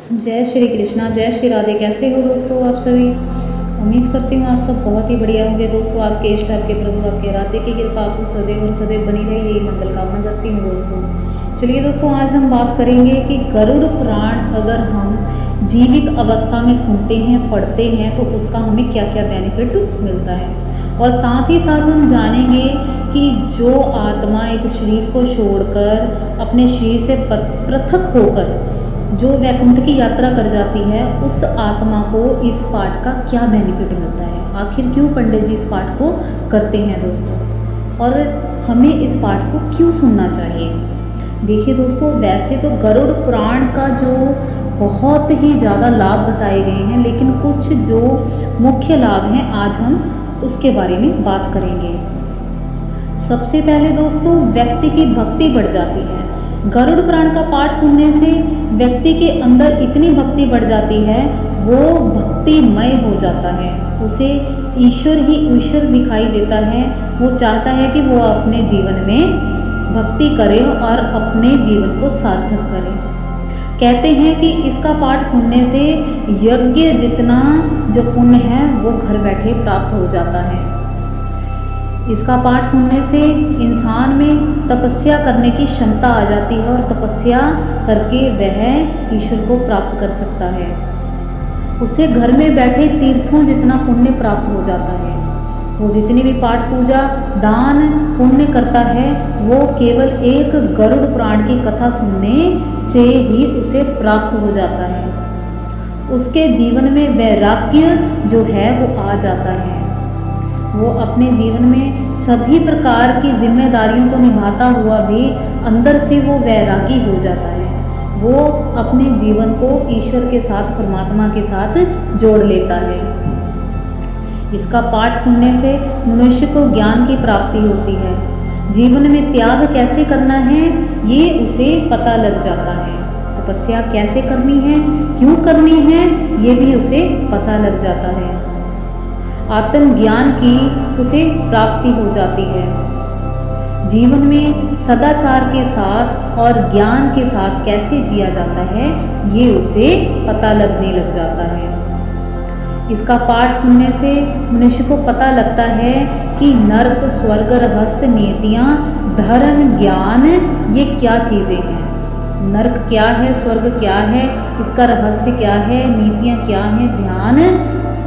जय श्री कृष्णा, जय श्री राधे। कैसे हो दोस्तों आप सभी? उम्मीद करती हूँ आप सब बहुत ही बढ़िया होंगे दोस्तों। आपके इष्ट, आपके प्रभु, आपके राधे की कृपा आपको सदैव और सदैव बनी रही, यही मंगल कामना करती हूँ दोस्तों। चलिए दोस्तों, आज हम बात करेंगे कि गरुड़ पुराण अगर हम जीवित अवस्था में सुनते हैं, पढ़ते हैं तो उसका हमें क्या क्या बेनिफिट मिलता है। और साथ ही साथ हम जानेंगे कि जो आत्मा एक शरीर को छोड़कर अपने शरीर से पृथक होकर जो वैकुंठ की यात्रा कर जाती है, उस आत्मा को इस पाठ का क्या बेनिफिट मिलता है। आखिर क्यों पंडित जी इस पाठ को करते हैं दोस्तों, और हमें इस पाठ को क्यों सुनना चाहिए। देखिए दोस्तों, वैसे तो गरुड़ पुराण का जो बहुत ही ज़्यादा लाभ बताए गए हैं, लेकिन कुछ जो मुख्य लाभ हैं आज हम उसके बारे में बात करेंगे। सबसे पहले दोस्तों, व्यक्ति की भक्ति बढ़ जाती है। गरुड़ पुराण का पाठ सुनने से व्यक्ति के अंदर इतनी भक्ति बढ़ जाती है, वो भक्तिमय हो जाता है, उसे ईश्वर ही ईश्वर दिखाई देता है। वो चाहता है कि वो अपने जीवन में भक्ति करे और अपने जीवन को सार्थक करे। कहते हैं कि इसका पाठ सुनने से यज्ञ जितना जो पुण्य है वो घर बैठे प्राप्त हो जाता है। इसका पाठ सुनने से इंसान में तपस्या करने की क्षमता आ जाती है और तपस्या करके वह ईश्वर को प्राप्त कर सकता है। उसे घर में बैठे तीर्थों जितना पुण्य प्राप्त हो जाता है। वो जितनी भी पाठ पूजा दान पुण्य करता है, वो केवल एक गरुड़ पुराण की कथा सुनने से ही उसे प्राप्त हो जाता है। उसके जीवन में वैराग्य जो है वो आ जाता है। वो अपने जीवन में सभी प्रकार की जिम्मेदारियों को निभाता हुआ भी अंदर से वो वैरागी हो जाता है। वो अपने जीवन को ईश्वर के साथ, परमात्मा के साथ जोड़ लेता है। इसका पाठ सुनने से मनुष्य को ज्ञान की प्राप्ति होती है। जीवन में त्याग कैसे करना है ये उसे पता लग जाता है। तपस्या कैसे करनी है, क्यों करनी है, ये भी उसे पता लग जाता है। आत्मज्ञान की उसे प्राप्ति हो जाती है। जीवन में सदाचार के साथ और ज्ञान के साथ कैसे जिया जाता है ये उसे पता लगने लग जाता है। इसका पाठ सुनने से मनुष्य को पता लगता है कि नरक, स्वर्ग, रहस्य, नीतियाँ, धर्म, ज्ञान ये क्या चीज़ें हैं। नरक क्या है, स्वर्ग क्या है, इसका रहस्य क्या है, नीतियाँ क्या हैं, ध्यान,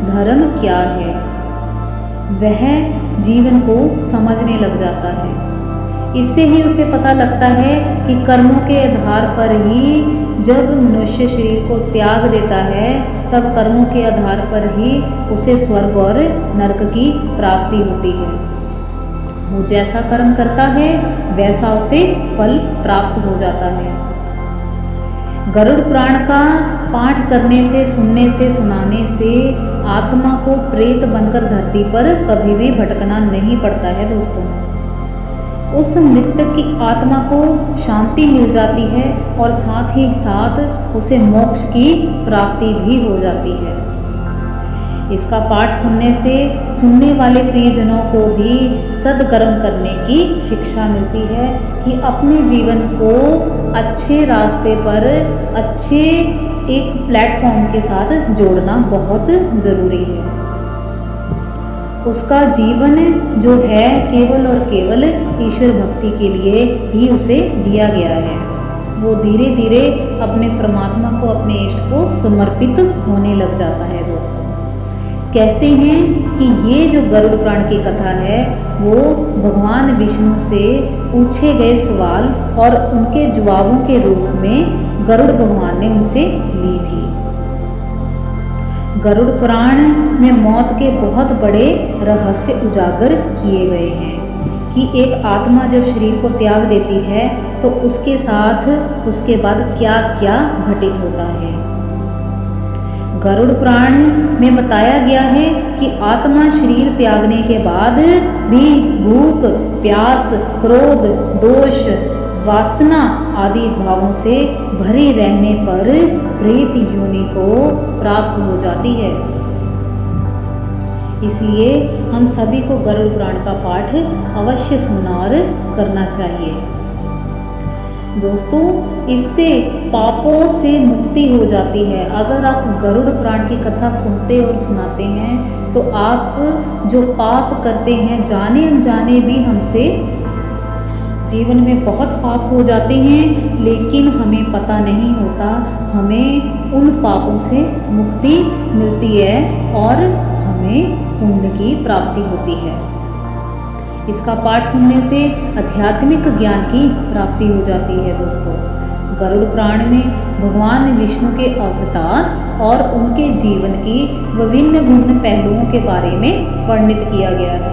धर्म क्या है, वह जीवन को समझने लग जाता है। इससे ही उसे पता लगता है कि कर्मों के आधार पर ही जब मनुष्य शरीर को त्याग देता है, तब कर्मों के आधार पर ही उसे स्वर्ग और नरक की प्राप्ति होती है। वो जैसा कर्म करता है वैसा उसे फल प्राप्त हो जाता है। गरुड़ पुराण का पाठ करने से, सुनने से, सुनाने से आत्मा को प्रेत बनकर धरती पर कभी भी भटकना नहीं पड़ता है दोस्तों। उस मृतक की आत्मा को शांति मिल जाती है और साथ ही साथ उसे मोक्ष की प्राप्ति भी हो जाती है। इसका पाठ सुनने से सुनने वाले प्रियजनों को भी सद्कर्म करने की शिक्षा मिलती है कि अपने जीवन को अच्छे रास्ते पर, अच्छे एक प्लेटफॉर्म के साथ जोड़ना बहुत ज़रूरी है। उसका जीवन जो है केवल और केवल ईश्वर भक्ति के लिए ही उसे दिया गया है। वो धीरे धीरे अपने परमात्मा को, अपने इष्ट को समर्पित होने लग जाता है दोस्तों। कहते हैं कि ये जो गरुड़ पुराण की कथा है वो भगवान विष्णु से पूछे गए सवाल और उनके जवाबों के रूप में गरुड़ भगवान ने उनसे ली थी। गरुड़ पुराण में मौत के बहुत बड़े रहस्य उजागर किए गए हैं कि एक आत्मा जब शरीर को त्याग देती है तो उसके साथ उसके बाद क्या क्या घटित होता है। गरुड़ पुराण में बताया गया है कि आत्मा शरीर त्यागने के बाद भी भूख, प्यास, क्रोध, दोष, वासना आदि भावों से भरी रहने पर प्रेत योनि को प्राप्त हो जाती है। इसलिए हम सभी को गरुड़ पुराण का पाठ अवश्य सुनना और करना चाहिए। दोस्तों, इससे पापों से मुक्ति हो जाती है। अगर आप गरुड़ पुराण की कथा सुनते और सुनाते हैं तो आप जो पाप करते हैं जाने अनजाने भी हमसे, जीवन में बहुत पाप हो जाते हैं लेकिन हमें पता नहीं होता, हमें उन पापों से मुक्ति मिलती है और हमें पुण्य की प्राप्ति होती है। इसका पाठ सुनने से आध्यात्मिक ज्ञान की प्राप्ति हो जाती है। दोस्तों, गरुड़ पुराण में भगवान विष्णु के अवतार और उनके जीवन की विभिन्न गुण पहलुओं के बारे में वर्णित किया गया है,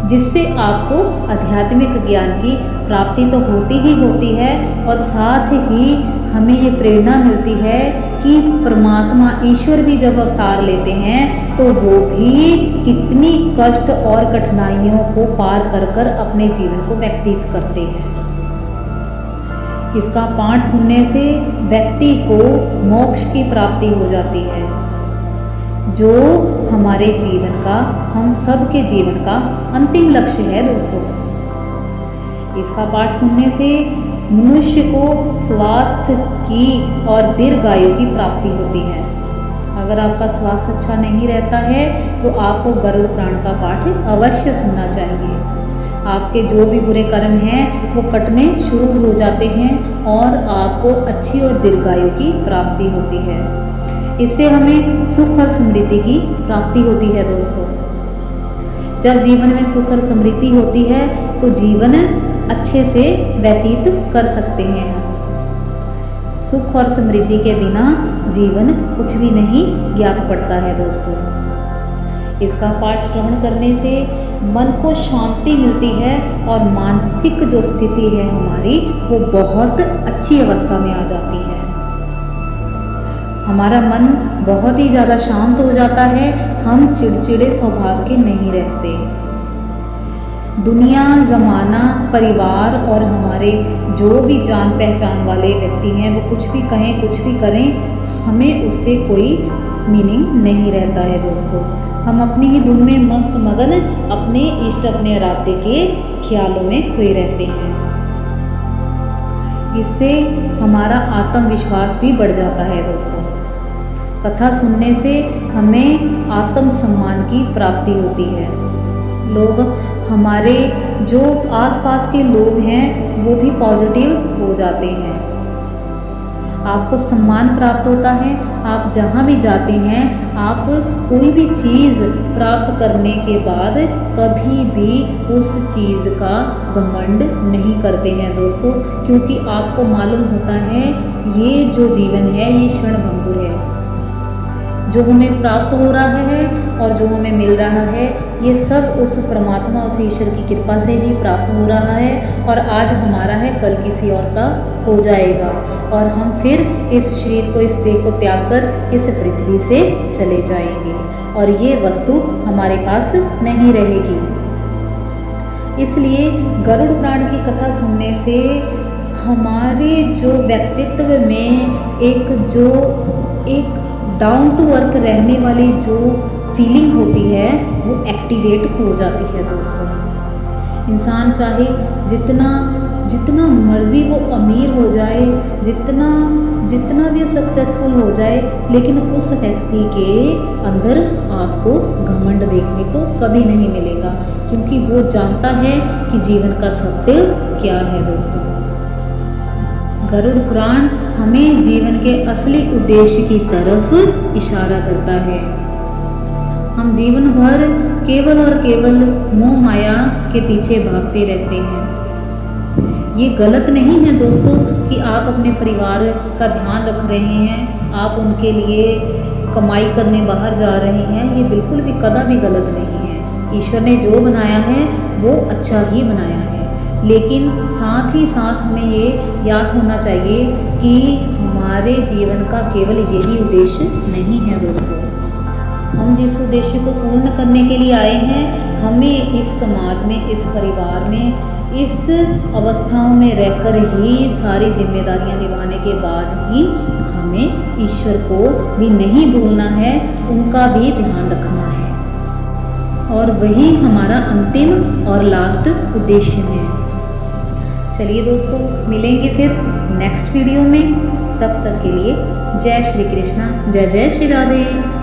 जिससे आपको आध्यात्मिक ज्ञान की प्राप्ति तो होती ही होती है और साथ ही हमें ये प्रेरणा मिलती है कि परमात्मा ईश्वर भी जब अवतार लेते हैं तो वो भी कितनी कष्ट और कठिनाइयों को पार कर कर अपने जीवन को व्यतीत करते हैं। इसका पाठ सुनने से व्यक्ति को मोक्ष की प्राप्ति हो जाती है, जो हमारे जीवन का, हम सब के जीवन का अंतिम लक्ष्य है। दोस्तों, इसका पाठ सुनने से मनुष्य को स्वास्थ्य की और दीर्घायु की प्राप्ति होती है। अगर आपका स्वास्थ्य अच्छा नहीं रहता है तो आपको गरुड़ पुराण का पाठ अवश्य सुनना चाहिए। आपके जो भी बुरे कर्म हैं वो कटने शुरू हो जाते हैं और आपको अच्छी और दीर्घायु की प्राप्ति होती है। इससे हमें सुख और समृद्धि की प्राप्ति होती है। दोस्तों, जब जीवन में सुख और समृद्धि होती है तो जीवन अच्छे से व्यतीत कर सकते हैं। सुख और समृद्धि के बिना जीवन कुछ भी नहीं ज्ञात पड़ता है। दोस्तों, इसका पाठ श्रवण करने से मन को शांति मिलती है और मानसिक जो स्थिति है हमारी वो बहुत अच्छी अवस्था में आ जाती है। हमारा मन बहुत ही ज़्यादा शांत हो जाता है, हम चिड़चिड़े स्वभाव के नहीं रहते। दुनिया, ज़माना, परिवार और हमारे जो भी जान पहचान वाले व्यक्ति हैं वो कुछ भी कहें, कुछ भी करें, हमें उससे कोई मीनिंग नहीं रहता है। दोस्तों, हम अपनी ही धुन में मस्त मगन अपने इष्ट, अपने आराध्य के ख्यालों में खोए रहते हैं। इससे हमारा आत्मविश्वास भी बढ़ जाता है। दोस्तों, कथा सुनने से हमें आत्मसम्मान की प्राप्ति होती है। लोग, हमारे जो आसपास के लोग हैं वो भी पॉजिटिव हो जाते हैं। आपको सम्मान प्राप्त होता है। आप जहाँ भी जाते हैं, आप कोई भी चीज़ प्राप्त करने के बाद कभी भी उस चीज़ का घमंड नहीं करते हैं। दोस्तों, क्योंकि आपको मालूम होता है ये जो जीवन है ये क्षणभंगुर है। जो हमें प्राप्त हो रहा है और जो हमें मिल रहा है ये सब उस परमात्मा, उस ईश्वर की कृपा से ही प्राप्त हो रहा है और आज हमारा है, कल किसी और का हो जाएगा और हम फिर इस शरीर को, इस देह को त्याग कर इस पृथ्वी से चले जाएंगे और ये वस्तु हमारे पास नहीं रहेगी। इसलिए गरुड़ पुराण की कथा सुनने से हमारे जो व्यक्तित्व में एक डाउन टू अर्थ रहने वाली जो फीलिंग होती है वो एक्टिवेट हो जाती है। दोस्तों, इंसान चाहे जितना मर्जी वो अमीर हो जाए, जितना भी सक्सेसफुल हो जाए, लेकिन उस व्यक्ति के अंदर आपको घमंड देखने को कभी नहीं मिलेगा, क्योंकि वो जानता है कि जीवन का सत्य क्या है। दोस्तों, गरुड़ पुराण हमें जीवन के असली उद्देश्य की तरफ इशारा करता है। हम जीवन भर केवल और केवल मोह माया के पीछे भागते रहते हैं। ये गलत नहीं है दोस्तों कि आप अपने परिवार का ध्यान रख रहे हैं, आप उनके लिए कमाई करने बाहर जा रहे हैं, ये बिल्कुल भी कदा भी गलत नहीं है। ईश्वर ने जो बनाया है वो अच्छा ही बनाया है, लेकिन साथ ही साथ हमें ये याद होना चाहिए कि हमारे जीवन का केवल यही उद्देश्य नहीं है। दोस्तों, हम जिस उद्देश्य को पूर्ण करने के लिए आए हैं, हमें इस समाज में, इस परिवार में, इस अवस्थाओं में रहकर ही सारी जिम्मेदारियां निभाने के बाद ही हमें ईश्वर को भी नहीं भूलना है, उनका भी ध्यान रखना है और वही हमारा अंतिम और लास्ट उद्देश्य है। चलिए दोस्तों, मिलेंगे फिर नेक्स्ट वीडियो में। तब तक के लिए जय श्री कृष्णा, जय जय श्री राधे।